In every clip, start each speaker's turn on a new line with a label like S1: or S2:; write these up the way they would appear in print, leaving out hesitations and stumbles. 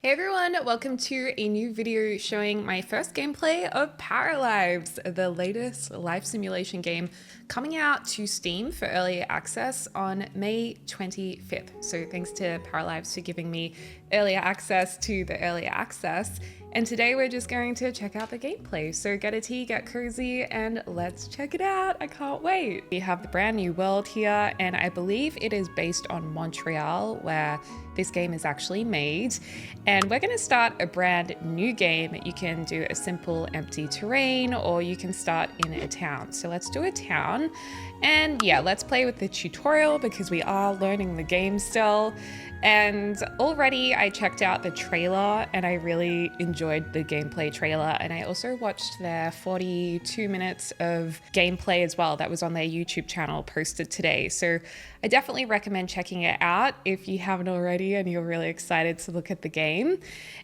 S1: Hey everyone, welcome to a new video showing my first gameplay of Paralives, the latest life simulation game coming out to Steam for early access on May 25th. So thanks to Paralives for giving me earlier access to the earlier access. And today we're just going to check out the gameplay. So get a tea, get cozy, and let's check it out. I can't wait. We have the brand new world here, and I believe it is based on Montreal, where this game is actually made. And we're going to start a brand new game. You can do a simple empty terrain, or you can start in a town. So let's do a town. And yeah, let's play with the tutorial because we are learning the game still. And already I checked out the trailer and I really enjoyed the gameplay trailer. And I also watched their 42 minutes of gameplay as well that was on their YouTube channel posted today. So I definitely recommend checking it out if you haven't already and you're really excited to look at the game.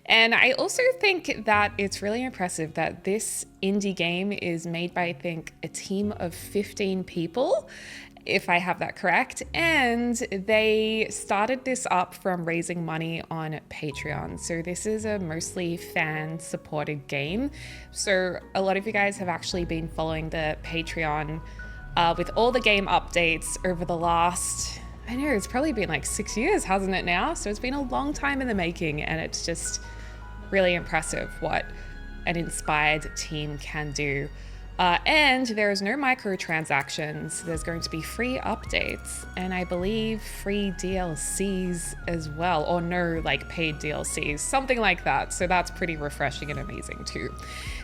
S1: And I also think that it's really impressive that this indie game is made by, I think, a team of 15 people, if I have that correct. And they started this up from raising money on Patreon. So this is a mostly fan supported game. So a lot of you guys have actually been following the Patreon with all the game updates over the last, I know it's probably been like 6 years, hasn't it now? So it's been a long time in the making, and it's just really impressive what an inspired team can do. And there is no microtransactions. There's going to be free updates and I believe free DLCs as well, or no like paid DLCs, something like that. So that's pretty refreshing and amazing too.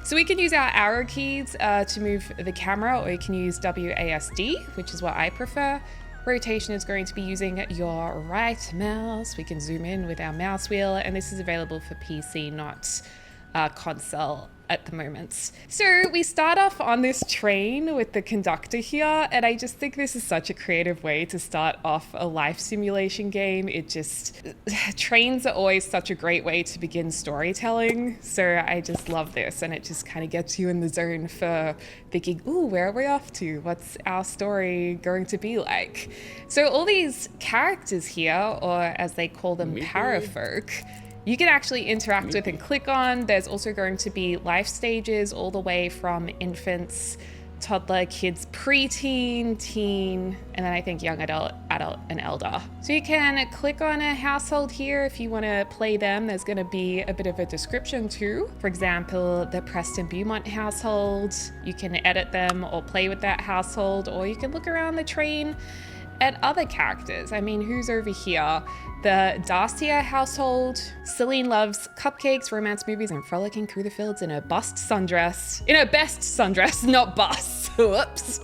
S1: So we can use our arrow keys to move the camera, or you can use WASD, which is what I prefer. Rotation is going to be using your right mouse. We can zoom in with our mouse wheel, and this is available for PC, not console at the moment. So we start off on this train with the conductor here, and I just think this is such a creative way to start off a life simulation game. Trains are always such a great way to begin storytelling. So I just love this, and it just kind of gets you in the zone for thinking, ooh, where are we off to? What's our story going to be like? So all these characters here, or as they call them, parafolk, you can actually interact with and click on. There's also going to be life stages all the way from infants, toddler, kids, preteen, teen, and then I think young adult, and elder. So you can click on a household here if you want to play them. There's going to be a bit of a description too. For example, the Preston Beaumont household. You can edit them or play with that household, or you can look around the train at other characters. I mean, who's over here? The Darcia household. Celine loves cupcakes, romance movies, and frolicking through the fields in her best sundress, not bus. Whoops.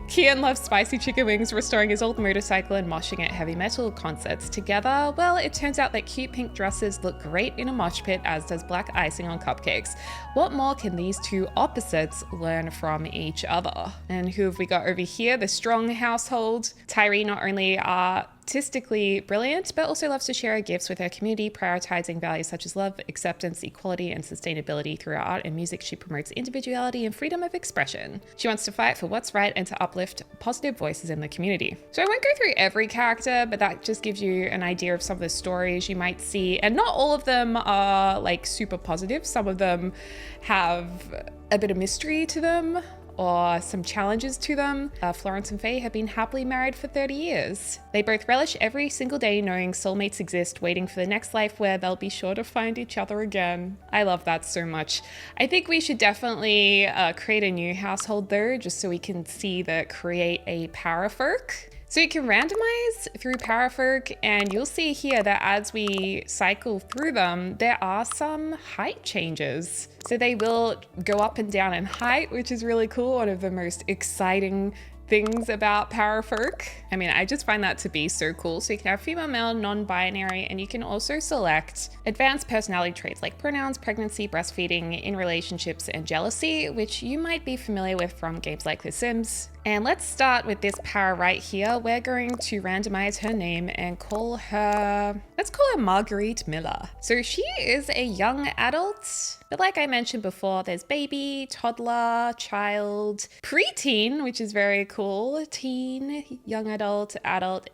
S1: Kian loves spicy chicken wings, restoring his old motorcycle, and moshing at heavy metal concerts. Together, well, it turns out that cute pink dresses look great in a mosh pit, as does black icing on cupcakes. What more can these two opposites learn from each other? And who have we got over here? The Strong household. Tyree not only artistically brilliant, but also loves to share her gifts with her community, prioritizing values such as love, acceptance, equality, and sustainability. Through her art and music, she promotes individuality and freedom of expression. She wants to fight for what's right and to uplift positive voices in the community. So I won't go through every character, but that just gives you an idea of some of the stories you might see. And not all of them are like super positive. Some of them have a bit of mystery to them, or some challenges to them. Florence and Faye have been happily married for 30 years. They both relish every single day knowing soulmates exist, waiting for the next life where they'll be sure to find each other again. I love that so much. I think we should definitely create a new household though, just so we can see the create a parafolk. So you can randomize through parafolk, and you'll see here that as we cycle through them, there are some height changes. So they will go up and down in height, which is really cool. One of the most exciting things about parafolk. I mean, I just find that to be so cool. So you can have female, male, non-binary, and you can also select advanced personality traits like pronouns, pregnancy, breastfeeding, in relationships, and jealousy, which you might be familiar with from games like The Sims. And let's start with this para right here. We're going to randomize her name and let's call her Marguerite Miller. So she is a young adult, but like I mentioned before, there's baby, toddler, child, preteen, which is very cool, teen, young adult,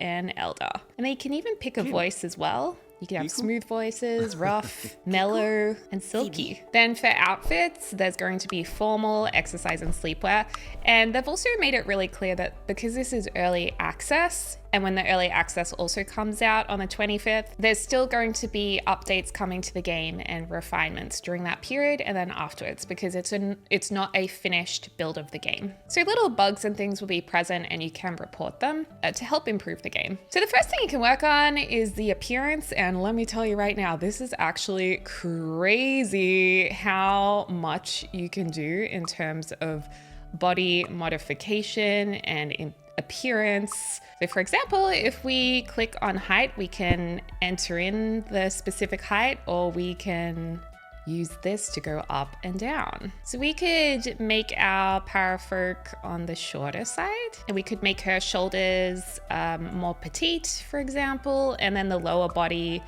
S1: and elder. And they can even pick a voice as well. You can have smooth voices, rough, mellow, and silky. Then for outfits, there's going to be formal, exercise, and sleepwear. And they've also made it really clear that because this is early access, and when the early access also comes out on the 25th, there's still going to be updates coming to the game and refinements during that period and then afterwards, because it's not a finished build of the game. So little bugs and things will be present and you can report them to help improve the game. So the first thing you can work on is the appearance. And let me tell you right now, this is actually crazy how much you can do in terms of body modification and appearance. So for example, if we click on height, we can enter in the specific height, or we can use this to go up and down. So we could make our parafolk on the shorter side, and we could make her shoulders more petite, for example, and then the lower body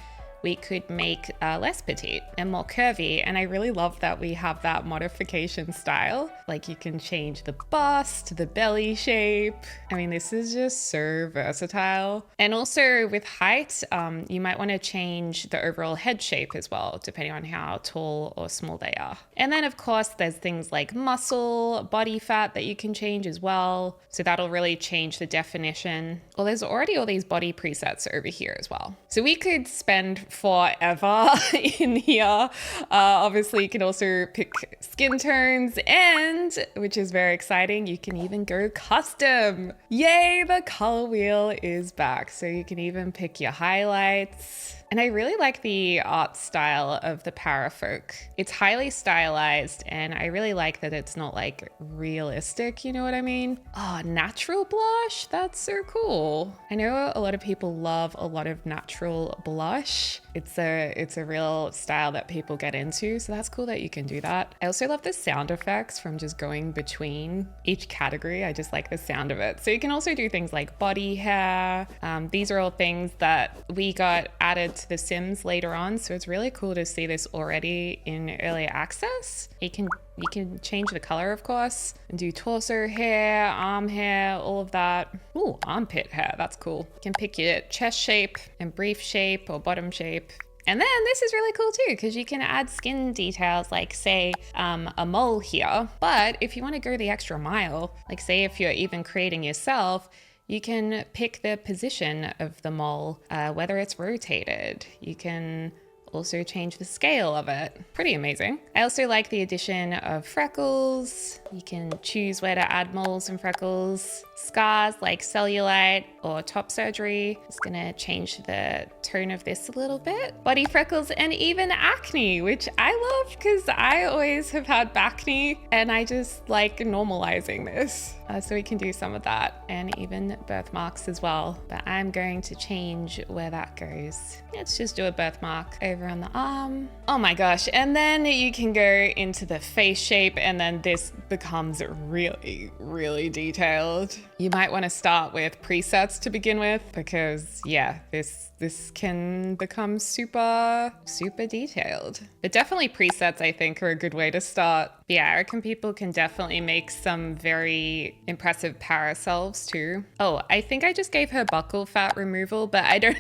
S1: we could make less petite and more curvy. And I really love that we have that modification style. Like you can change the bust, the belly shape. I mean, this is just so versatile. And also with height, you might want to change the overall head shape as well, depending on how tall or small they are. And then of course, there's things like muscle, body fat that you can change as well. So that'll really change the definition. Well, there's already all these body presets over here as well. So we could spend forever in here. Obviously, you can also pick skin tones, and which is very exciting, you can even go custom. Yay, the color wheel is back. So you can even pick your highlights. And I really like the art style of the parafolk. It's highly stylized, and I really like that it's not like realistic, you know what I mean? Oh, natural blush, that's so cool. I know a lot of people love a lot of natural blush. It's a real style that people get into, so that's cool that you can do that. I also love the sound effects from just going between each category. I just like the sound of it. So you can also do things like body hair. These are all things that we got added to The Sims later on, so it's really cool to see this already in early access. You can change the color, of course, and do torso hair, arm hair, all of that. Ooh, armpit hair, that's cool. You can pick your chest shape and brief shape or bottom shape. And then this is really cool too, because you can add skin details like say a mole here. But if you want to go the extra mile, like say if you're even creating yourself, you can pick the position of the mole, whether it's rotated. You can also change the scale of it. Pretty amazing. I also like the addition of freckles. You can choose where to add moles and freckles. Scars like cellulite or top surgery. Just gonna change the tone of this a little bit. Body freckles and even acne, which I love because I always have had backne and I just like normalizing this. So we can do some of that, and even birthmarks as well. But I'm going to change where that goes. Let's just do a birthmark over on the arm. Oh my gosh. And then you can go into the face shape, and then this becomes really, really detailed. You might want to start with presets to begin with, because yeah, this can become super, super detailed. But definitely presets, I think, are a good way to start. Yeah, I reckon people can definitely make some very impressive paraselves too. Oh, I think I just gave her buccal fat removal, but I don't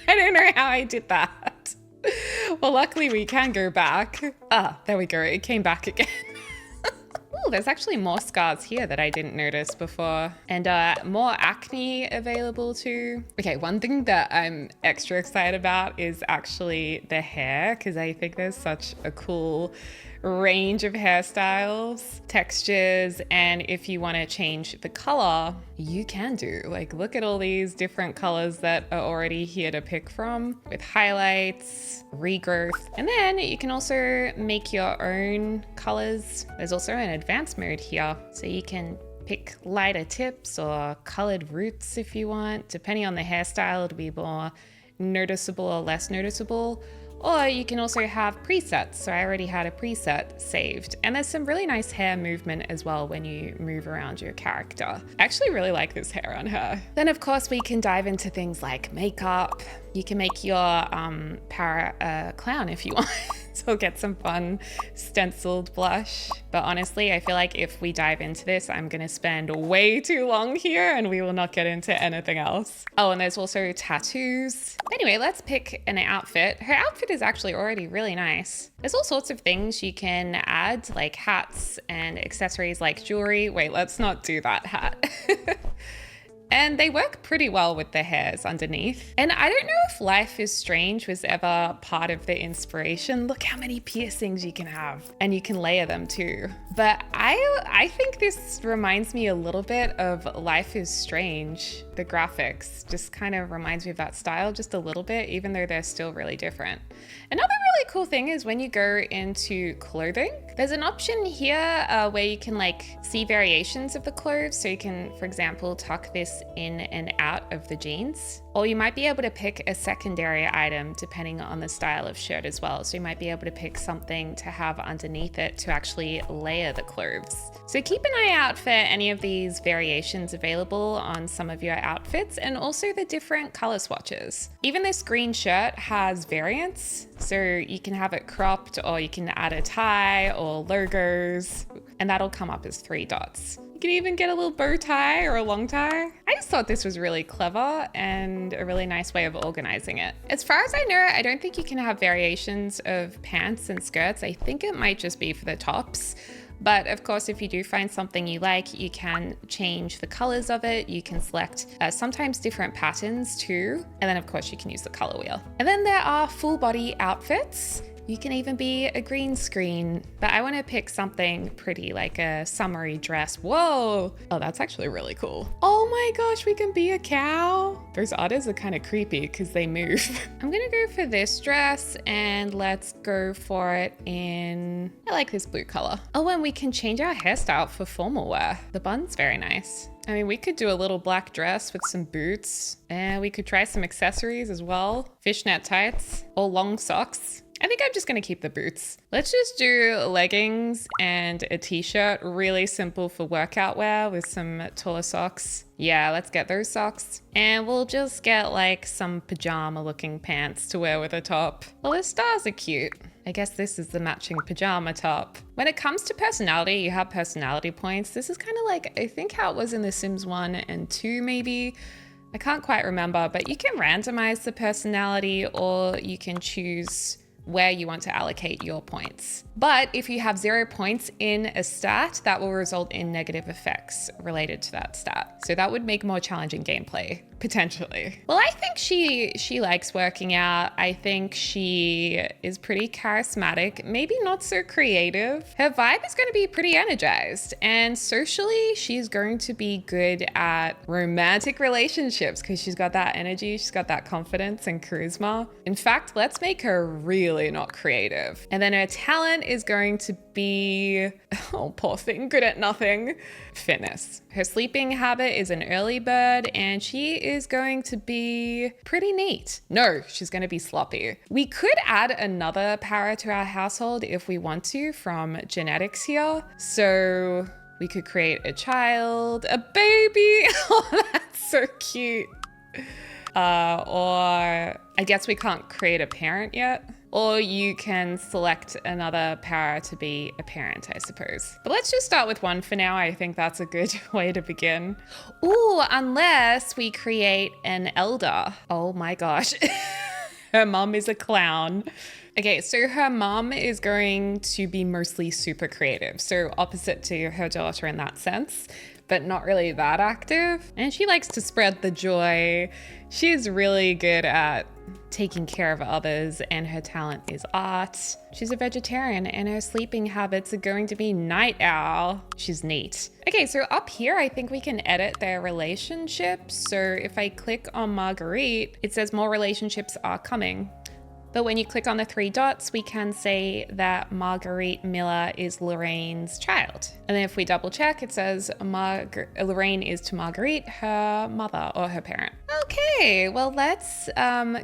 S1: know how I did that. Well, luckily we can go back. Ah, there we go. It came back again. Oh, there's actually more scars here that I didn't notice before, and more acne available too. Okay, one thing that I'm extra excited about is actually the hair, because I think there's such a cool range of hairstyles, textures, and if you want to change the color, you can do. Like, look at all these different colors that are already here to pick from, with highlights, regrowth, and then you can also make your own colors. There's also an advanced mode here, so you can pick lighter tips or colored roots if you want. Depending on the hairstyle, it'll be more noticeable or less noticeable. Or you can also have presets. So I already had a preset saved. And there's some really nice hair movement as well when you move around your character. I actually really like this hair on her. Then of course we can dive into things like makeup. You can make your para clown if you want. So we'll get some fun stenciled blush. But honestly, I feel like if we dive into this, I'm gonna spend way too long here and we will not get into anything else. Oh, and there's also tattoos. Anyway, let's pick an outfit. Her outfit is actually already really nice. There's all sorts of things you can add, like hats and accessories like jewelry. Wait, let's not do that hat. And they work pretty well with the hairs underneath. And I don't know if Life is Strange was ever part of the inspiration. Look how many piercings you can have, and you can layer them too. But I think this reminds me a little bit of Life is Strange. The graphics just kind of reminds me of that style just a little bit, even though they're still really different. Another really cool thing is when you go into clothing, there's an option here where you can like see variations of the clothes. So you can, for example, tuck this in and out of the jeans. Or you might be able to pick a secondary item depending on the style of shirt as well. So you might be able to pick something to have underneath it to actually layer the clothes. So keep an eye out for any of these variations available on some of your outfits, and also the different color swatches. Even this green shirt has variants. So you can have it cropped, or you can add a tie or logos, and that'll come up as 3 dots. You can even get a little bow tie or a long tie. I just thought this was really clever and a really nice way of organizing it. As far as I know, I don't think you can have variations of pants and skirts. I think it might just be for the tops. But of course, if you do find something you like, you can change the colors of it. You can select sometimes different patterns too. And then of course you can use the color wheel. And then there are full body outfits. You can even be a green screen, but I want to pick something pretty like a summery dress. Whoa. Oh, that's actually really cool. Oh my gosh, we can be a cow. Those otters are kind of creepy because they move. I'm gonna go for this dress, and let's go for it in, I like this blue color. Oh, and we can change our hairstyle for formal wear. The bun's very nice. I mean, we could do a little black dress with some boots, and we could try some accessories as well. Fishnet tights or long socks. I think I'm just gonna keep the boots. Let's just do leggings and a t-shirt, really simple for workout wear with some taller socks. Yeah, let's get those socks. And we'll just get like some pajama looking pants to wear with a top. Well, the stars are cute. I guess this is the matching pajama top. When it comes to personality, you have personality points. This is kind of like, I think how it was in The Sims 1 and 2 maybe. I can't quite remember, but you can randomize the personality, or you can choose where you want to allocate your points. But if you have 0 points in a stat, that will result in negative effects related to that stat. So that would make more challenging gameplay, potentially. Well, I think she likes working out. I think she is pretty charismatic, maybe not so creative. Her vibe is going to be pretty energized, and socially, she's going to be good at romantic relationships because she's got that energy, she's got that confidence and charisma. In fact, let's make her really not creative. And then her talent is going to be, oh, poor thing, good at nothing, fitness. Her sleeping habit is an early bird, and she is going to be pretty neat. No, she's going to be sloppy. We could add another para to our household if we want to from genetics here. So we could create a child, a baby. Oh, that's so cute. Or I guess we can't create a parent yet. Or you can select another para to be a parent, I suppose. But let's just start with one for now. I think that's a good way to begin. Ooh, unless we create an elder. Oh my gosh. Her mom is a clown. Okay, so her mom is going to be mostly super creative. So opposite to her daughter in that sense, but not really that active. And she likes to spread the joy. She's really good at taking care of others, and her talent is art. She's a vegetarian, and her sleeping habits are going to be night owl. She's neat. Okay, so up here, I think we can edit their relationship. So if I click on Marguerite, it says more relationships are coming. But when you click on the 3 dots, we can say that Marguerite Miller is Lorraine's child. And then if we double check, it says Lorraine is to Marguerite her mother or her parent. Okay, well, let's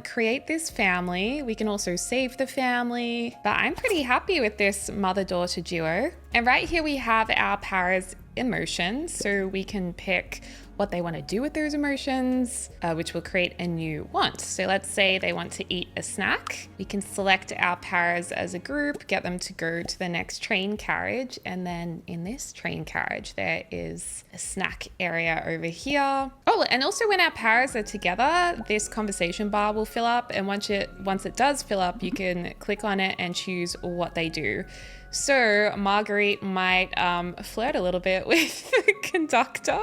S1: create this family. We can also save the family, but I'm pretty happy with this mother-daughter duo. And right here we have our para's emotions, so we can pick what they want to do with those emotions, which will create a new want. So let's say they want to eat a snack. We can select our paras as a group, get them to go to the next train carriage. And then in this train carriage, there is a snack area over here. Oh, and also when our paras are together, this conversation bar will fill up. And once it does fill up, you can click on it and choose what they do. So Marguerite might flirt a little bit with the conductor.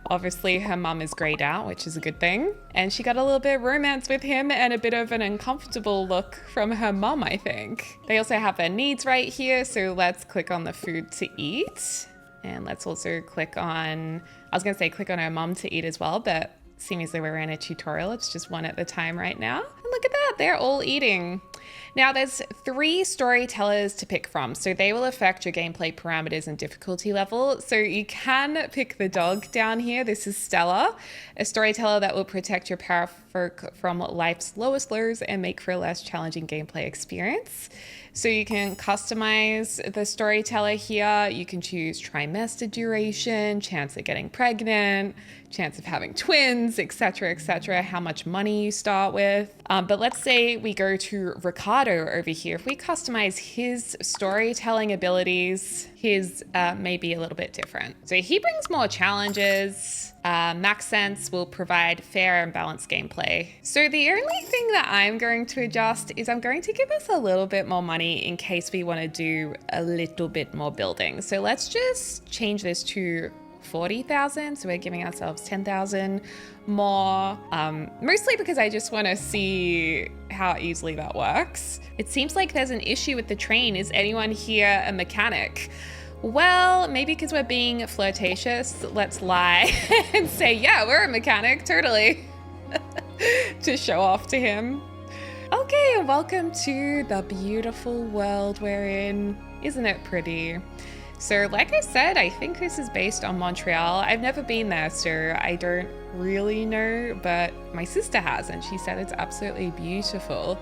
S1: Obviously her mum is grayed out, which is a good thing. And she got a little bit of romance with him and a bit of an uncomfortable look from her mum, I think. They also have their needs right here. So let's click on the food to eat. And let's also click on, I was gonna say click on her mum to eat as well, but seeing as though we're in a tutorial, it's just one at a time right now. And look at that, they're all eating. Now there's 3 storytellers to pick from, so they will affect your gameplay parameters and difficulty level. So you can pick the dog down here. This is Stella, a storyteller that will protect your parafolk from life's lowest lows and make for a less challenging gameplay experience. So you can customize the storyteller here. You can choose trimester duration, chance of getting pregnant, chance of having twins, etc., how much money you start with. But let's say we go to Ricardo over here. If we customize his storytelling abilities, his may be a little bit different. So he brings more challenges. Max Sense will provide fair and balanced gameplay. So the only thing that I'm going to adjust is I'm going to give us a little bit more money in case we want to do a little bit more building. So let's just change this to 40,000. So we're giving ourselves 10,000 more, mostly because I just want to see how easily that works. It seems like there's an issue with the train. Is anyone here a mechanic? Well, maybe because we're being flirtatious, let's lie and say, yeah, we're a mechanic, totally, to show off to him. Okay, welcome to the beautiful world we're in. Isn't it pretty? So like I said, I think this is based on Montreal. I've never been there, so I don't really know, but my sister has, and she said it's absolutely beautiful.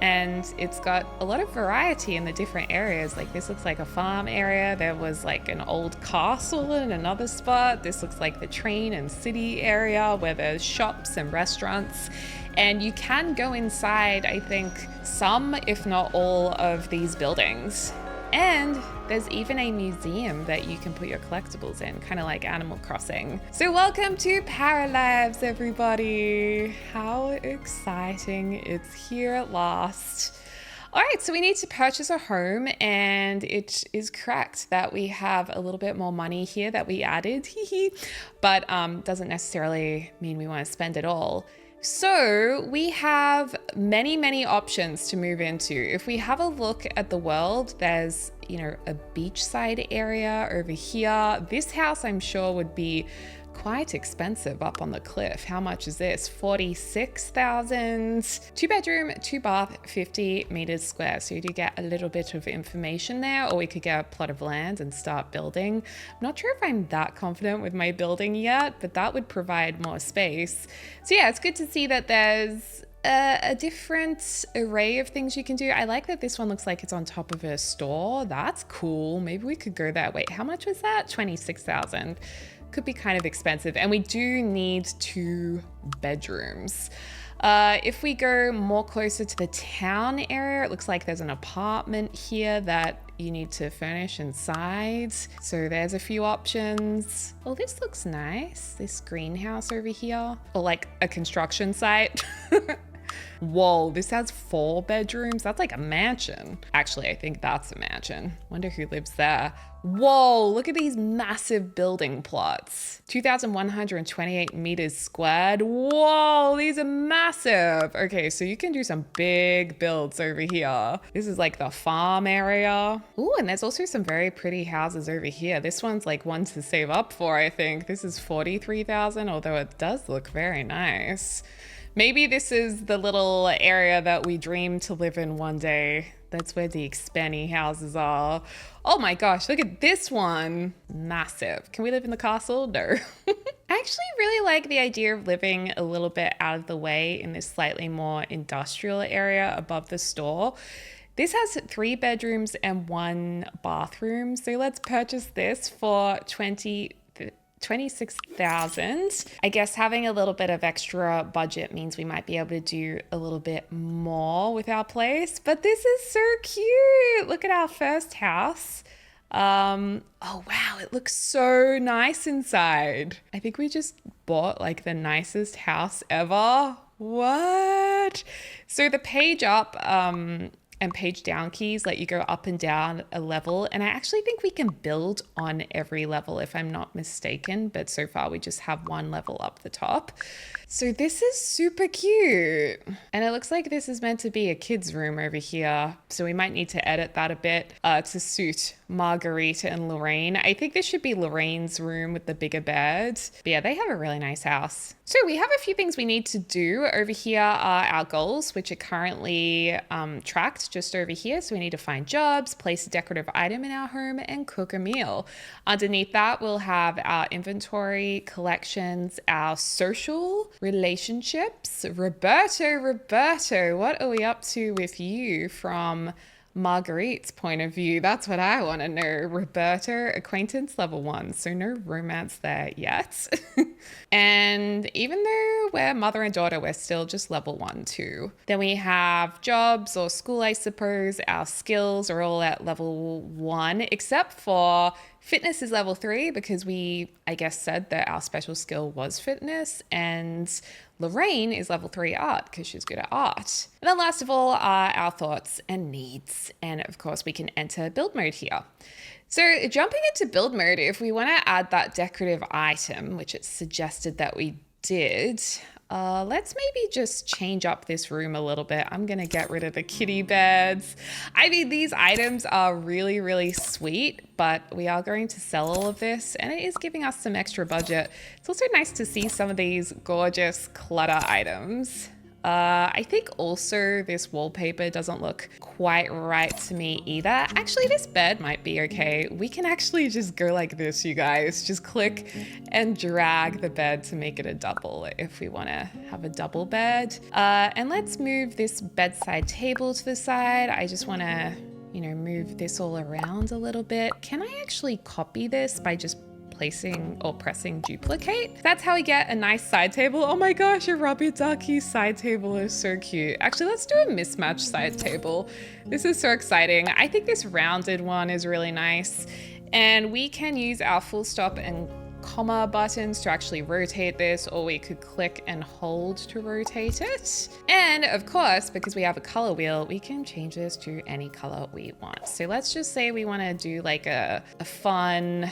S1: And it's got a lot of variety in the different areas. Like this looks like a farm area. There was like an old castle in another spot. This looks like the train and city area where there's shops and restaurants. And you can go inside, I think, some, if not all, of these buildings. And there's even a museum that you can put your collectibles in, kind of like Animal Crossing. So welcome to Paralives, everybody. How exciting. It's here at last. All right, so we need to purchase a home, and it is correct that we have a little bit more money here that we added, but doesn't necessarily mean we want to spend it all. So we have many, many options to move into. If we have a look at the world, there's, a beachside area over here. This house, I'm sure, would be quite expensive up on the cliff. How much is this? 46,000. 2-bedroom, 2-bath, 50 meters square. So you do get a little bit of information there, or we could get a plot of land and start building. I'm not sure if I'm that confident with my building yet, but that would provide more space. So yeah, it's good to see that there's a different array of things you can do. I like that this one looks like it's on top of a store. That's cool. Maybe we could go that way. How much was that? 26,000. Could be kind of expensive, and we do need 2 bedrooms. If we go more closer to the town area, it looks like there's an apartment here that you need to furnish inside. So there's a few options. Oh, this looks nice. This greenhouse over here, or like a construction site. Whoa, this has 4 bedrooms. That's like a mansion. Actually, I think that's a mansion. Wonder who lives there. Whoa, look at these massive building plots. 2,128 meters squared. Whoa, these are massive. Okay, so you can do some big builds over here. This is like the farm area. Ooh, and there's also some very pretty houses over here. This one's like one to save up for, I think. This is 43,000, although it does look very nice. Maybe this is the little area that we dream to live in one day. That's where the expanny houses are. Oh my gosh, look at this one. Massive. Can we live in the castle? No. I actually really like the idea of living a little bit out of the way in this slightly more industrial area above the store. This has 3 bedrooms and 1 bathroom. So let's purchase this for 26,000. I guess having a little bit of extra budget means we might be able to do a little bit more with our place, but this is so cute. Look at our first house. Oh wow, it looks so nice inside. I think we just bought like the nicest house ever. What? So the page up, and page down keys let you go up and down a level. And I actually think we can build on every level if I'm not mistaken, but so far we just have one level up the top. So this is super cute. And it looks like this is meant to be a kid's room over here. So we might need to edit that a bit to suit Margarita and Lorraine. I think this should be Lorraine's room with the bigger bed. But yeah, they have a really nice house. So we have a few things we need to do. Over here are our goals, which are currently tracked just over here. So we need to find jobs, place a decorative item in our home, and cook a meal. Underneath that, we'll have our inventory, collections, our social relationships. Roberto, what are we up to with you from Marguerite's point of view? That's what I want to know. Roberto, acquaintance level 1, so no romance there yet. And even though we're mother and daughter, we're still just level 1 too. Then we have jobs or school, I suppose. Our skills are all at level 1, except for fitness is level 3 because we, I guess, said that our special skill was fitness, and Lorraine is level 3 art because she's good at art. And then last of all are our thoughts and needs. And of course we can enter build mode here. So jumping into build mode, if we want to add that decorative item, which it's suggested that we did, let's maybe just change up this room a little bit. I'm gonna get rid of the kitty beds. I mean, these items are really, really sweet, but we are going to sell all of this and it is giving us some extra budget. It's also nice to see some of these gorgeous clutter items. I think also this wallpaper doesn't look quite right to me either. Actually, this bed might be okay. We can actually just go like this, you guys. Just click and drag the bed to make it a double if we want to have a double bed. And let's move this bedside table to the side. I just want to, move this all around a little bit. Can I actually copy this by just placing or pressing duplicate? That's how we get a nice side table. Oh my gosh, a rubber ducky side table is so cute. Actually, let's do a mismatched side table. This is so exciting. I think this rounded one is really nice. And we can use our full stop and comma buttons to actually rotate this, or we could click and hold to rotate it. And of course, because we have a color wheel, we can change this to any color we want. So let's just say we want to do like a fun,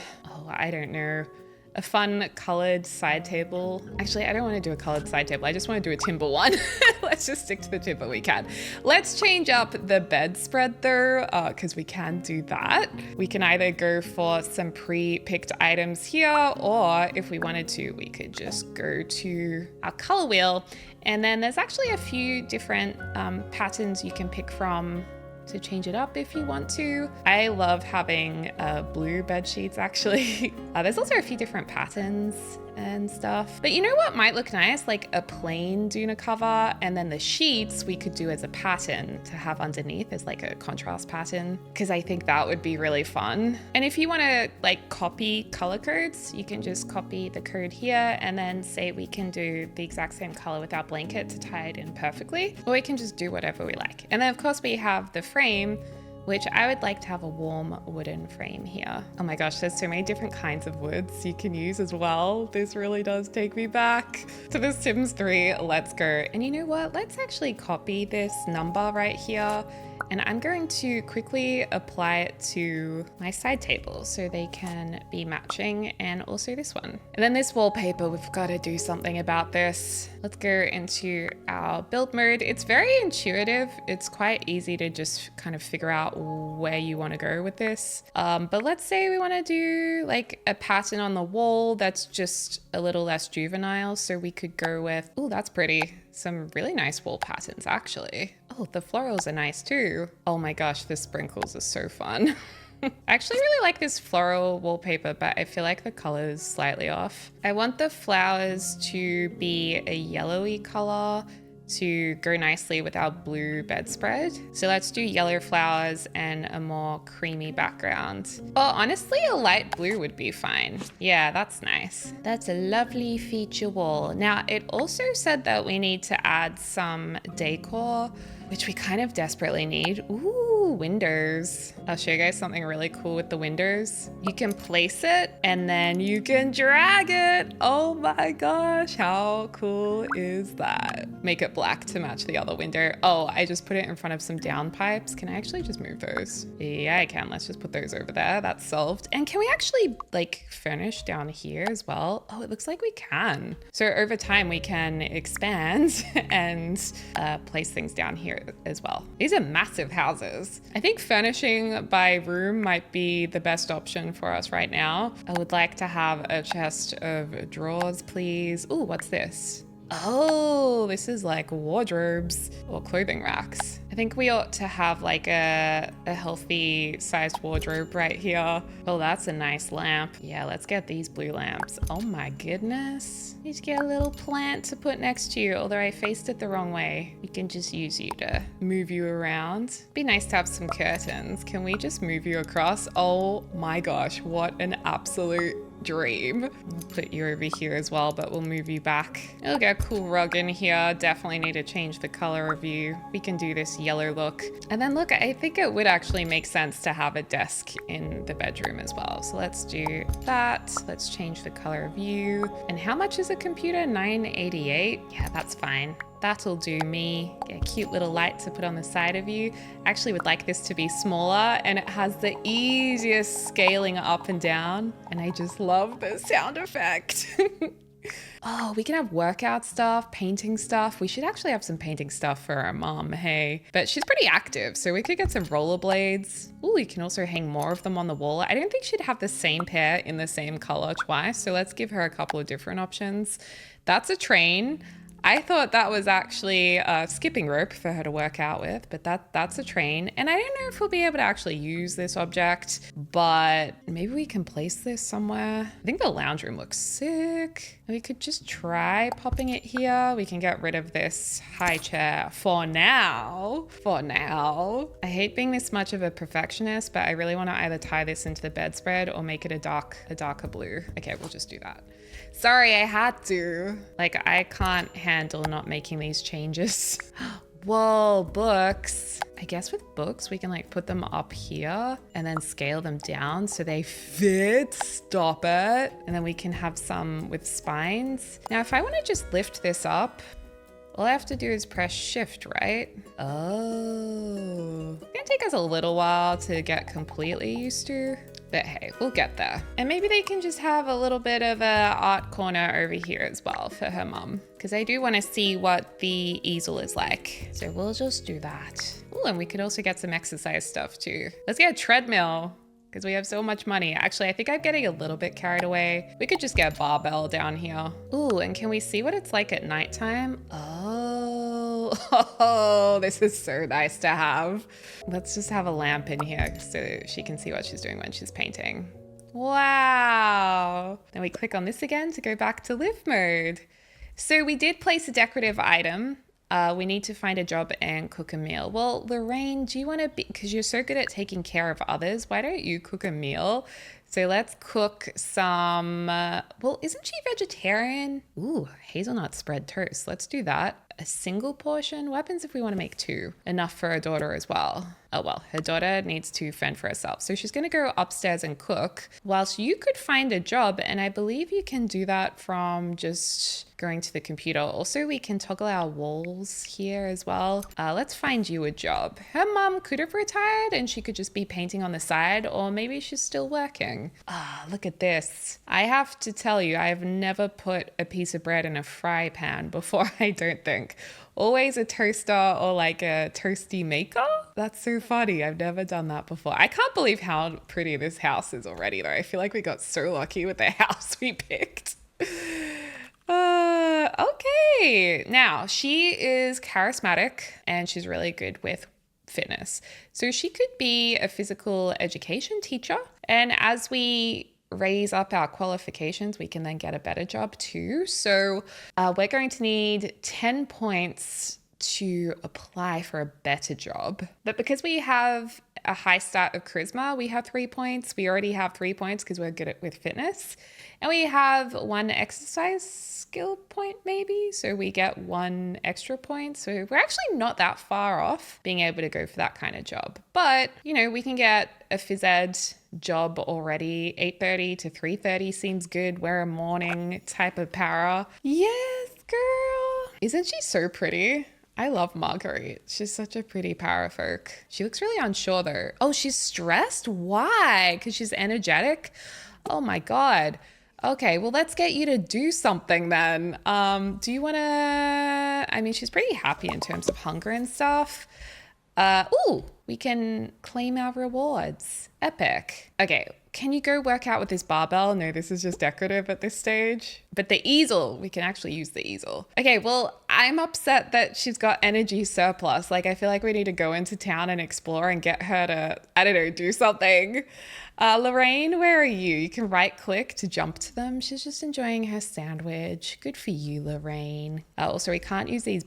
S1: a fun colored side table. Actually, I don't want to do a colored side table. I just want to do a timber one. Let's just stick to the timber we can. Let's change up the bedspread though, because we can do that. We can either go for some pre-picked items here, or if we wanted to, we could just go to our color wheel. And then there's actually a few different patterns you can pick from to change it up if you want to. I love having blue bed sheets actually. There's also a few different patterns and stuff. But you know what might look nice? Like a plain Duna cover, and then the sheets we could do as a pattern to have underneath as like a contrast pattern, because I think that would be really fun. And if you want to like copy color codes, you can just copy the code here and then say we can do the exact same color with our blanket to tie it in perfectly, or we can just do whatever we like. And then of course we have the frame, which I would like to have a warm wooden frame here. Oh my gosh, there's so many different kinds of woods you can use as well. This really does take me back to The Sims 3. Let's go. And you know what? Let's actually copy this number right here. And I'm going to quickly apply it to my side table so they can be matching, and also this one. And then this wallpaper, we've got to do something about this. Let's go into our build mode. It's very intuitive. It's quite easy to just kind of figure out where you want to go with this. But let's say we want to do like a pattern on the wall that's just a little less juvenile. So we could go with, oh, that's pretty. Some really nice wall patterns actually. Oh, the florals are nice too. Oh my gosh, the sprinkles are so fun. I actually really like this floral wallpaper, but I feel like the color is slightly off. I want the flowers to be a yellowy color to go nicely with our blue bedspread. So let's do yellow flowers and a more creamy background. Or honestly, a light blue would be fine. Yeah, that's nice. That's a lovely feature wall. Now, it also said that we need to add some decor, which we kind of desperately need. Ooh, windows. I'll show you guys something really cool with the windows. You can place it and then you can drag it. Oh my gosh, how cool is that? Make it black to match the other window. Oh, I just put it in front of some down pipes. Can I actually just move those? Yeah, I can. Let's just put those over there. That's solved. And can we actually like furnish down here as well? Oh, it looks like we can. So over time we can expand and place things down here as well. These are massive houses. I think furnishing by room might be the best option for us right now. I would like to have a chest of drawers, please. Ooh, what's this? Oh, this is like wardrobes or clothing racks. I think we ought to have like a healthy sized wardrobe right here. Oh, that's a nice lamp. Yeah, let's get these blue lamps. Oh my goodness. Need to get a little plant to put next to you, although I faced it the wrong way. We can just use you to move you around. Be nice to have some curtains. Can we just move you across? Oh my gosh, what an absolute dream. We'll put you over here as well, but we'll move you back. We'll get a cool rug in here. Definitely need to change the color of you. We can do this yellow look. And then look, I think it would actually make sense to have a desk in the bedroom as well. So let's do that. Let's change the color of you. And how much is a computer? $988? Yeah, that's fine. That'll do me. Get a cute little light to put on the side of you. I actually would like this to be smaller, and it has the easiest scaling up and down. And I just love the sound effect. Oh, we can have workout stuff, painting stuff. We should actually have some painting stuff for our mom, hey. But she's pretty active, so we could get some rollerblades. Ooh, you can also hang more of them on the wall. I don't think she'd have the same pair in the same color twice, so let's give her a couple of different options. That's a train. I thought that was actually a skipping rope for her to work out with, but that's a train. And I don't know if we'll be able to actually use this object, but maybe we can place this somewhere. I think the lounge room looks sick. We could just try popping it here. We can get rid of this high chair for now. For now. I hate being this much of a perfectionist, but I really want to either tie this into the bedspread or make it a darker blue. Okay, we'll just do that. Sorry, I had to. Like, I can't handle not making these changes. Whoa, books. I guess with books, we can like put them up here and then scale them down so they fit. Stop it. And then we can have some with spines. Now, if I want to just lift this up, all I have to do is press shift, right? Oh. It's gonna take us a little while to get completely used to. But hey, we'll get there. And maybe they can just have a little bit of a art corner over here as well for her mum, because I do want to see what the easel is like. So we'll just do that. Oh, and we could also get some exercise stuff too. Let's get a treadmill, because we have so much money. Actually, I think I'm getting a little bit carried away. We could just get a barbell down here. Ooh, and can we see what it's like at nighttime? Oh, this is so nice to have. Let's just have a lamp in here so she can see what she's doing when she's painting. Wow. Then we click on this again to go back to live mode. So we did place a decorative item. We need to find a job and cook a meal. Well, Lorraine, do you want to be, because you're so good at taking care of others, why don't you cook a meal? So let's cook some, well, isn't she vegetarian? Ooh, hazelnut spread toast. Let's do that. A single portion? What happens if we want to make two? Enough for her daughter as well. Oh well, her daughter needs to fend for herself. So she's going to go upstairs and cook whilst you could find a job. And I believe you can do that from just going to the computer. Also, we can toggle our walls here as well. Let's find you a job. Her mom could have retired and she could just be painting on the side, or maybe she's still working. Ah, look at this. I have to tell you, I have never put a piece of bread in a fry pan before, I don't think. Always a toaster or like a toasty maker. That's so funny. I've never done that before. I can't believe how pretty this house is already though. I feel like we got so lucky with the house we picked. Okay. Now, she is charismatic and she's really good with fitness. So she could be a physical education teacher. And as we raise up our qualifications, we can then get a better job too. So we're going to need 10 points to apply for a better job. But because we have a high stat of charisma, we have 3 points. We already have 3 points because we're good with fitness. And we have 1 exercise skill point maybe. So we get 1 extra point. So we're actually not that far off being able to go for that kind of job. But, you know, we can get a phys ed job already. 8:30 to 3:30 seems good. We're a morning type of para. Yes, girl. Isn't she so pretty? I love Marguerite. She's such a pretty para folk. She looks really unsure though. Oh, she's stressed? Why? Because she's energetic? Oh my God. Okay, well, let's get you to do something then. Do you want to, I mean, she's pretty happy in terms of hunger and stuff. Ooh, we can claim our rewards. Epic. Okay, can you go work out with this barbell? No, this is just decorative at this stage. But the easel, we can actually use the easel. Okay, well, I'm upset that she's got energy surplus. Like, I feel like we need to go into town and explore and get her to, I don't know, do something. Lorraine, where are you? You can right click to jump to them. She's just enjoying her sandwich. Good for you, Lorraine. Also, we can't use these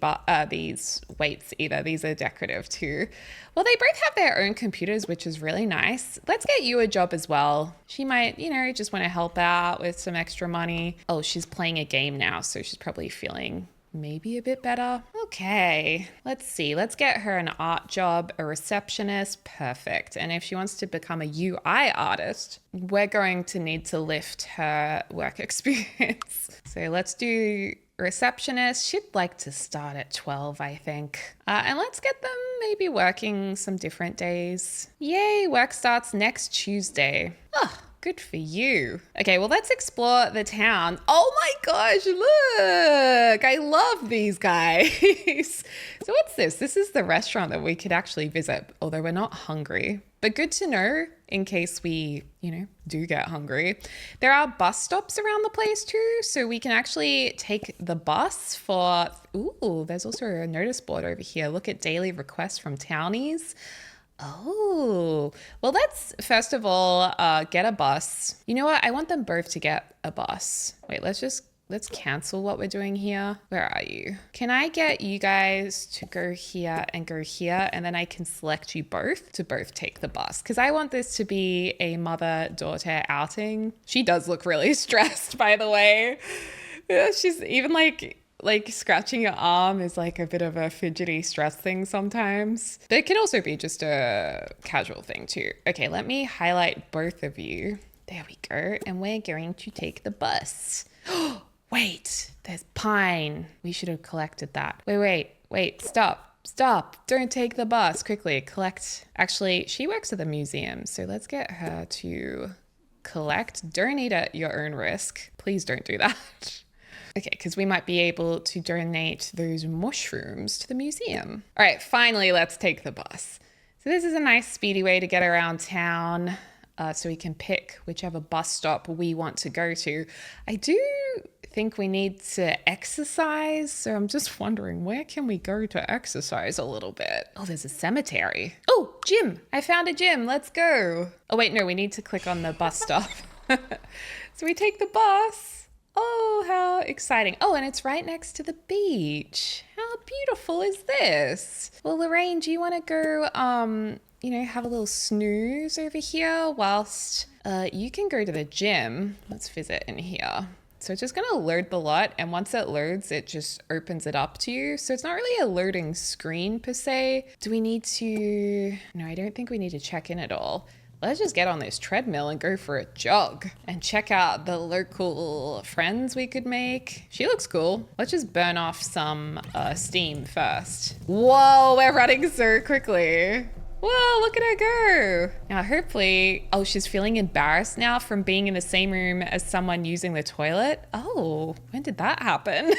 S1: weights either. These are decorative too. Well, they both have their own computers, which is really nice. Let's get you a job as well. She might, you know, just want to help out with some extra money. Oh, she's playing a game now, so she's probably feeling maybe a bit better. Okay, let's see. Let's get her an art job, a receptionist. Perfect. And if she wants to become a UI artist, we're going to need to lift her work experience. So let's do receptionist. She'd like to start at 12, I think. And let's get them maybe working some different days. Yay, work starts next Tuesday. Oh, good for you. Okay, well, let's explore the town. Oh my gosh, look, I love these guys. So what's this? This is the restaurant that we could actually visit, although we're not hungry. But good to know in case we, you know, do get hungry. There are bus stops around the place too, so we can actually take the bus for, ooh, there's also a notice board over here. Look at daily requests from townies. Oh, well, let's first of all get a bus. You know what? I want them both to get a bus. Wait, let's cancel what we're doing here. Where are you? Can I get you guys to go here, and then I can select you both to both take the bus? Because I want this to be a mother-daughter outing. She does look really stressed, by the way. Yeah, she's even like scratching your arm is like a bit of a fidgety stress thing sometimes. But it can also be just a casual thing too. Okay, let me highlight both of you. There we go. And we're going to take the bus. Wait, there's pine. We should have collected that. Wait, stop. Don't take the bus. Quickly, collect. Actually, she works at the museum, so let's get her to collect. Donate at your own risk. Please don't do that. Okay, because we might be able to donate those mushrooms to the museum. All right, finally, let's take the bus. So this is a nice speedy way to get around town. So we can pick whichever bus stop we want to go to. I do think we need to exercise. So I'm just wondering, where can we go to exercise a little bit? Oh, there's a cemetery. Oh, gym. I found a gym. Let's go. Oh, wait, no, we need to click on the bus stop. So we take the bus. Oh, how exciting. Oh, and it's right next to the beach. How beautiful is this? Well, Lorraine, do you want to go, you know, have a little snooze over here whilst you can go to the gym? Let's visit in here. So it's just going to load the lot. And once it loads, it just opens it up to you. So it's not really a loading screen per se. Do we need to? No, I don't think we need to check in at all. Let's just get on this treadmill and go for a jog and check out the local friends we could make. She looks cool. Let's just burn off some steam first. Whoa, we're running so quickly. Whoa, look at her go. Now, hopefully, oh, she's feeling embarrassed now from being in the same room as someone using the toilet. Oh, when did that happen?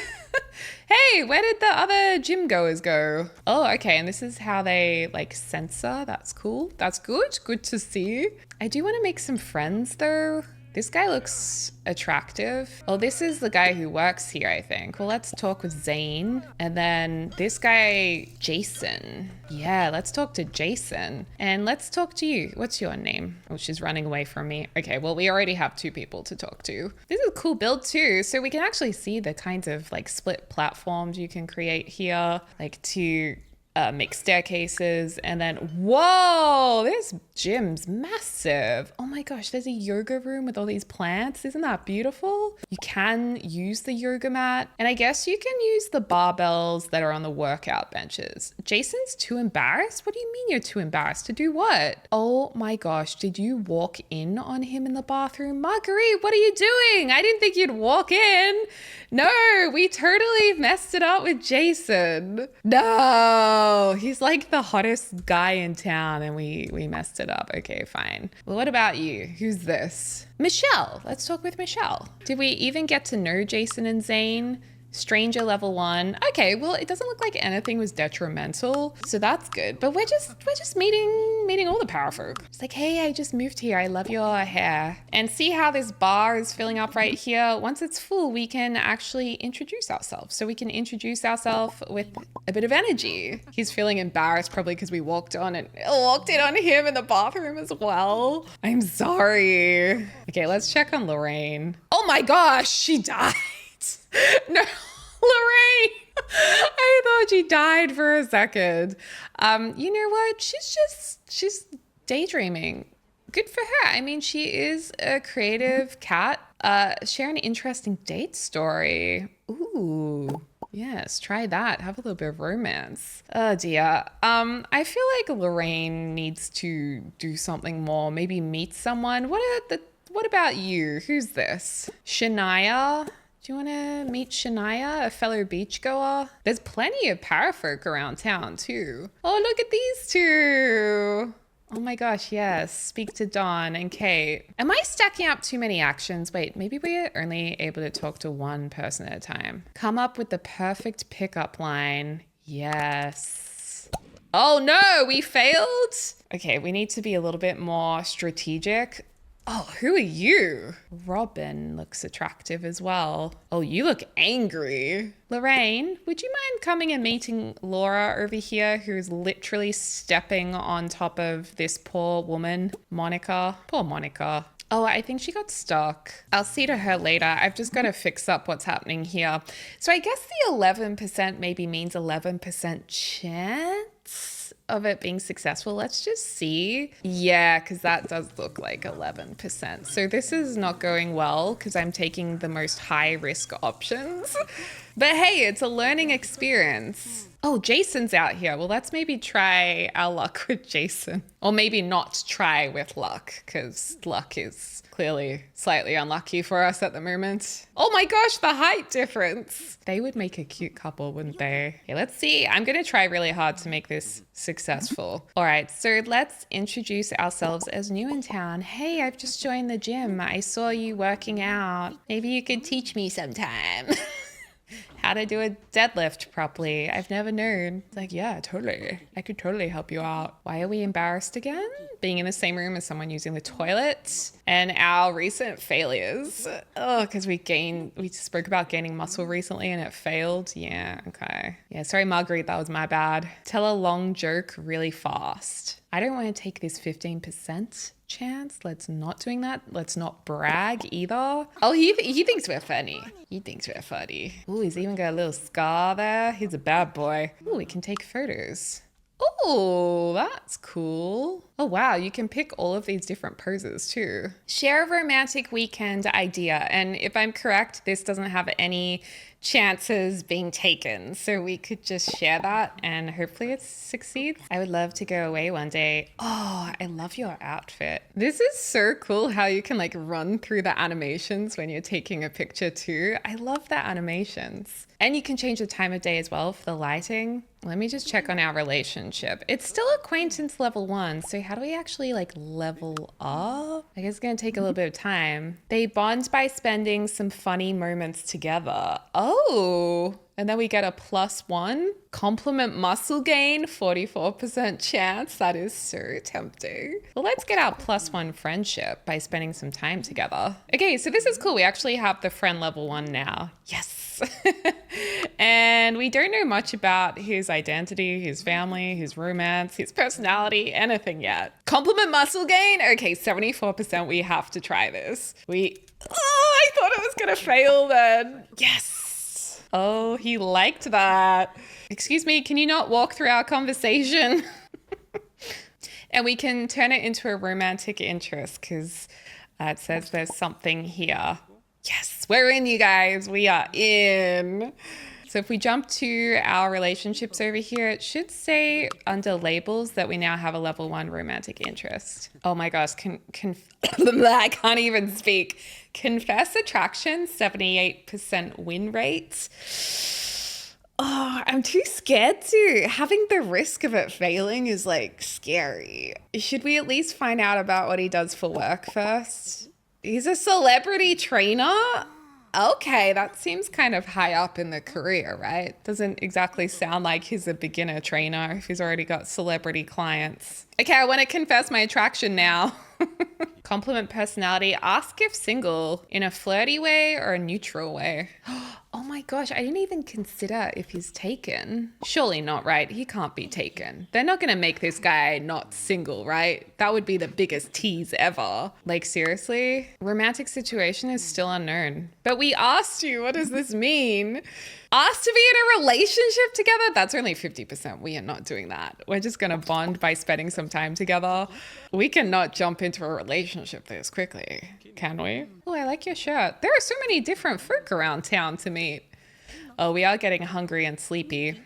S1: Hey, where did the other gym goers go? Oh, okay, and this is how they like censor. That's cool. That's good. Good to see. I do want to make some friends though. This guy looks attractive. Oh, this is the guy who works here, I think. Well, let's talk with Zane. And then this guy, Jason. Yeah, let's talk to Jason. And let's talk to you. What's your name? Oh, she's running away from me. Okay, well, we already have 2 people to talk to. This is a cool build too. So we can actually see the kinds of like split platforms you can create here, like to make staircases. And then, whoa, this gym's massive. Oh my gosh, there's a yoga room with all these plants. Isn't that beautiful? You can use the yoga mat, and I guess you can use the barbells that are on the workout benches. Jason's too embarrassed? What do you mean you're too embarrassed? To do what? Oh my gosh, did you walk in on him in the bathroom? Marguerite, what are you doing? I didn't think you'd walk in. No, we totally messed it up with Jason. No, he's like the hottest guy in town and we messed it up. Okay, fine. Well, what about you? Who's this? Michelle. Let's talk with Michelle. Did we even get to know Jason and Zane? Stranger level 1. Okay, well, it doesn't look like anything was detrimental, so that's good. But we're just meeting all the power folk. It's like, hey, I just moved here. I love your hair. And see how this bar is filling up right here? Once it's full, we can actually introduce ourselves. So we can introduce ourselves with a bit of energy. He's feeling embarrassed probably because we walked in on him in the bathroom as well. I'm sorry. Okay, let's check on Lorraine. Oh my gosh, she died. No, Lorraine. I thought she died for a second. You know what? She's daydreaming. Good for her. I mean, she is a creative cat. Share an interesting date story. Ooh. Yes, try that. Have a little bit of romance. Oh dear. I feel like Lorraine needs to do something more. Maybe meet someone. What about you? Who's this? Shania? Do you want to meet Shania, a fellow beachgoer? There's plenty of parafolk around town too. Oh, look at these 2. Oh my gosh, yes. Speak to Dawn and Kate. Am I stacking up too many actions? Wait, maybe we're only able to talk to one person at a time. Come up with the perfect pickup line. Yes. Oh no, we failed? Okay, we need to be a little bit more strategic. Oh, who are you? Robin looks attractive as well. Oh, you look angry. Lorraine, would you mind coming and meeting Laura over here, who's literally stepping on top of this poor woman, Monica? Poor Monica. Oh, I think she got stuck. I'll see to her later. I've just got to fix up what's happening here. So I guess the 11% maybe means 11% chance of it being successful. Let's just see. Yeah, because that does look like 11%. So this is not going well because I'm taking the most high risk options. But hey, it's a learning experience. Oh, Jason's out here. Well, let's maybe try our luck with Jason. Or maybe not try with luck, because luck is clearly slightly unlucky for us at the moment. Oh my gosh, the height difference. They would make a cute couple, wouldn't they? Okay, let's see. I'm going to try really hard to make this successful. All right, so let's introduce ourselves as new in town. Hey, I've just joined the gym. I saw you working out. Maybe you could teach me sometime. How to do a deadlift properly. I've never known. It's like, yeah, totally. I could totally help you out. Why are we embarrassed again? Being in the same room as someone using the toilet and our recent failures. Oh, because we spoke about gaining muscle recently and it failed. Yeah, okay. Yeah, sorry, Marguerite, that was my bad. Tell a long joke really fast. I don't want to take this 15% chance. Let's not doing that. Let's not brag either. Oh, he thinks we're funny. He thinks we're funny. Ooh, he's even got a little scar there. He's a bad boy. Ooh, we can take photos. Oh, that's cool. Oh, wow. You can pick all of these different poses too. Share a romantic weekend idea. And if I'm correct, this doesn't have any chances being taken. So we could just share that and hopefully it succeeds. I would love to go away one day. Oh, I love your outfit. This is so cool how you can like run through the animations when you're taking a picture too. I love the animations. And you can change the time of day as well for the lighting. Let me just check on our relationship. It's still acquaintance level 1. So how do we actually like level up? I guess it's gonna take a little bit of time. They bond by spending some funny moments together. Oh, And then we get a +1. Compliment muscle gain, 44% chance. That is so tempting. Well, let's get our +1 friendship by spending some time together. Okay, so this is cool. We actually have the friend level 1 now. Yes. And we don't know much about his identity, his family, his romance, his personality, anything yet. Compliment muscle gain? Okay, 74%. We have to try this. Oh, I thought it was gonna fail then. Yes. Oh, he liked that. Excuse me, can you not walk through our conversation? And we can turn it into a romantic interest because it says there's something here. Yes, we're in, you guys. We are in. So if we jump to our relationships over here, it should say under labels that we now have a level 1 romantic interest. Oh my gosh, I can't even speak. Confess attraction, 78% win rate. Oh, I'm too scared to. Having the risk of it failing is like scary. Should we at least find out about what he does for work first? He's a celebrity trainer? Okay, that seems kind of high up in the career, right? Doesn't exactly sound like he's a beginner trainer if he's already got celebrity clients. Okay, I want to confess my attraction now. Compliment personality. Ask if single in a flirty way or a neutral way. Oh my gosh, I didn't even consider if he's taken. Surely not, right? He can't be taken. They're not gonna make this guy not single, right? That would be the biggest tease ever. Like seriously? Romantic situation is still unknown. But we asked you, what does this mean? Asked to be in a relationship together? That's only 50%. We are not doing that. We're just gonna bond by spending some time together. We cannot jump into a relationship this quickly, can we? Oh, I like your shirt. There are so many different folk around town to meet. Oh, we are getting hungry and sleepy.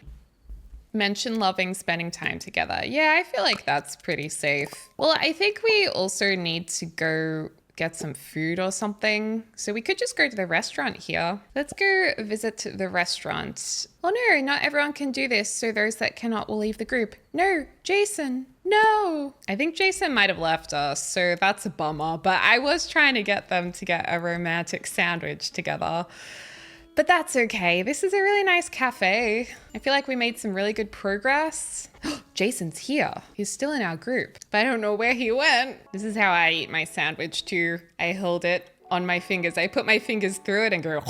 S1: Mention loving spending time together. Yeah, I feel like that's pretty safe. Well, I think we also need to go get some food or something. So we could just go to the restaurant here. Let's go visit the restaurant. Oh no, not everyone can do this. So those that cannot will leave the group. No, Jason, no. I think Jason might have left us, so that's a bummer. But I was trying to get them to get a romantic sandwich together. But that's okay. This is a really nice cafe. I feel like we made some really good progress. Jason's here. He's still in our group, but I don't know where he went. This is how I eat my sandwich too. I hold it on my fingers. I put my fingers through it and go,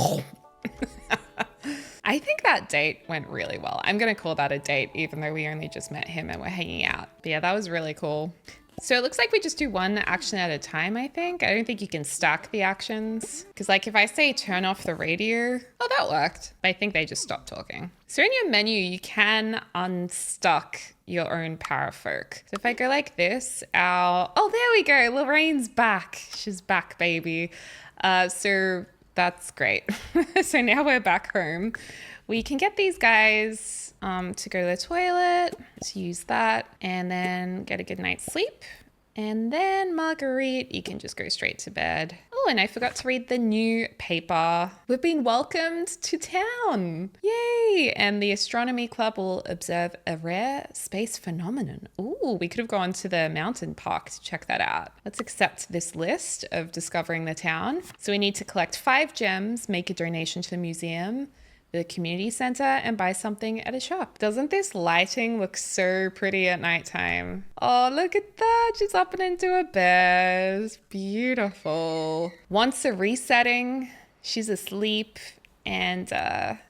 S1: I think that date went really well. I'm gonna call that a date, even though we only just met him and we're hanging out. But yeah, that was really cool. So it looks like we just do one action at a time, I think. I don't think you can stack the actions. Because like if I say turn off the radio, oh, that worked. But I think they just stopped talking. So in your menu, you can unstuck your own parafolk. So if I go like this, oh, there we go. Lorraine's back. She's back, baby. So that's great. So now we're back home. We can get these guys to go to the toilet. Let's use that and then get a good night's sleep. And then Marguerite, you can just go straight to bed. Oh, and I forgot to read the new paper. We've been welcomed to town. Yay! And the astronomy club will observe a rare space phenomenon. Ooh, we could have gone to the mountain park to check that out. Let's accept this list of discovering the town. So we need to collect 5 gems, make a donation to the museum, the community center, and buy something at a shop. Doesn't this lighting look so pretty at nighttime? Oh, look at that. She's up and into a bed. It's beautiful. Wants a resetting. She's asleep. And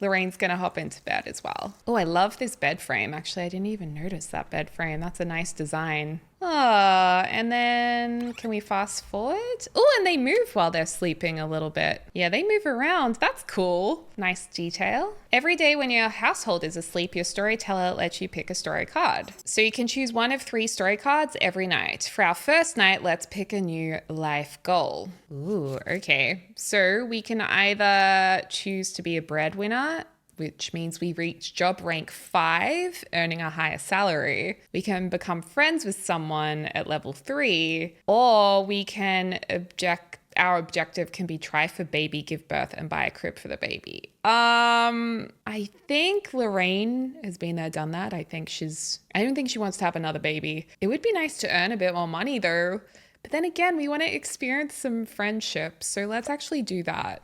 S1: Lorraine's gonna hop into bed as well. Oh, I love this bed frame. Actually, I didn't even notice that bed frame. That's a nice design. And then can we fast forward? Oh, and they move while they're sleeping a little bit. Yeah, they move around. That's cool. Nice detail. Every day when your household is asleep, your storyteller lets you pick a story card. So you can choose one of 3 story cards every night. For our first night, let's pick a new life goal. Ooh, okay. So we can either choose to be a breadwinner, which means we reach job rank 5, earning a higher salary. We can become friends with someone at level 3, or we can our objective can be try for baby, give birth, and buy a crib for the baby. I think Lorraine has been there, done that. I don't think she wants to have another baby. It would be nice to earn a bit more money though. But then again, we want to experience some friendships. So let's actually do that.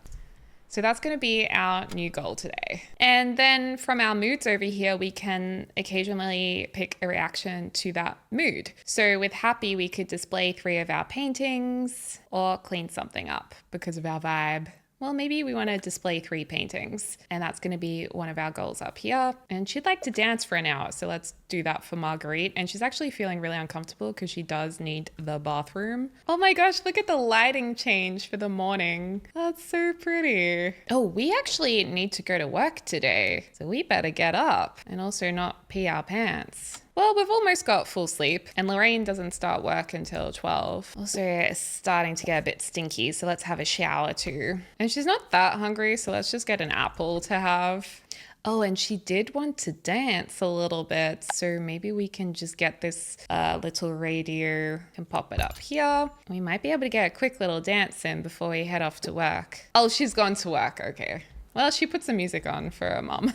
S1: So that's going to be our new goal today. And then from our moods over here, we can occasionally pick a reaction to that mood. So with happy, we could display 3 of our paintings or clean something up because of our vibe. Well, maybe we want to display 3 paintings, and that's going to be one of our goals up here. And she'd like to dance for an hour, so let's do that for Marguerite. And she's actually feeling really uncomfortable because she does need the bathroom. Oh my gosh, look at the lighting change for the morning. That's so pretty. Oh, we actually need to go to work today, so we better get up and also not pee our pants. Well, we've almost got full sleep, and Lorraine doesn't start work until 12. Also, it's starting to get a bit stinky, so let's have a shower too. And she's not that hungry, so let's just get an apple to have. Oh, and she did want to dance a little bit, so maybe we can just get this little radio and pop it up here. We might be able to get a quick little dance in before we head off to work. Oh, she's gone to work, okay. Well, she put some music on for her mom.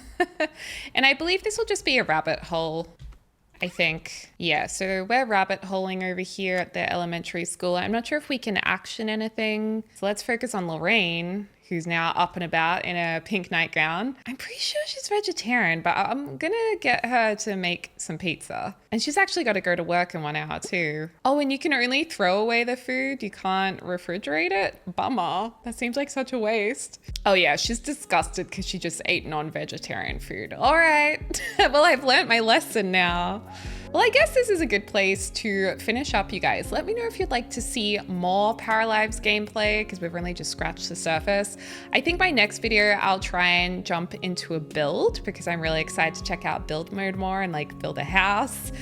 S1: And I believe this will just be a rabbit hole, I think. Yeah, so we're rabbit holing over here at the elementary school. I'm not sure if we can action anything. So let's focus on Lorraine, who's now up and about in a pink nightgown. I'm pretty sure she's vegetarian, but I'm gonna get her to make some pizza. And she's actually got to go to work in 1 hour too. Oh, and you can only throw away the food. You can't refrigerate it. Bummer. That seems like such a waste. Oh yeah, she's disgusted because she just ate non-vegetarian food. All right. Well, I've learned my lesson now. Well, I guess this is a good place to finish up, you guys. Let me know if you'd like to see more Paralives gameplay, because we've only just scratched the surface. I think my next video, I'll try and jump into a build, because I'm really excited to check out build mode more and like build a house.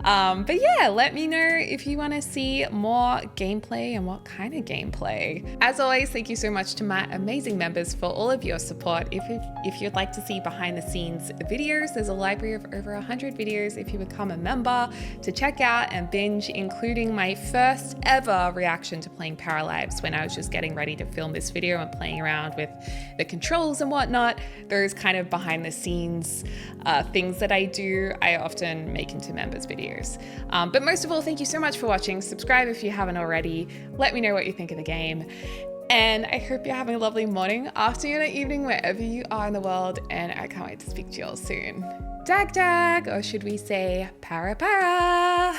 S1: But yeah, let me know if you want to see more gameplay and what kind of gameplay. As always, thank you so much to my amazing members for all of your support. If you'd like to see behind the scenes videos, there's a library of over 100 videos if you become a member to check out and binge, including my first ever reaction to playing Paralives when I was just getting ready to film this video and playing around with the controls and whatnot. Those kind of behind the scenes things that I do, I often make into members videos. But most of all, thank you so much for watching. Subscribe if you haven't already. Let me know what you think of the game. And I hope you're having a lovely morning, afternoon, or evening, wherever you are in the world. And I can't wait to speak to you all soon. Dag dag, or should we say para para?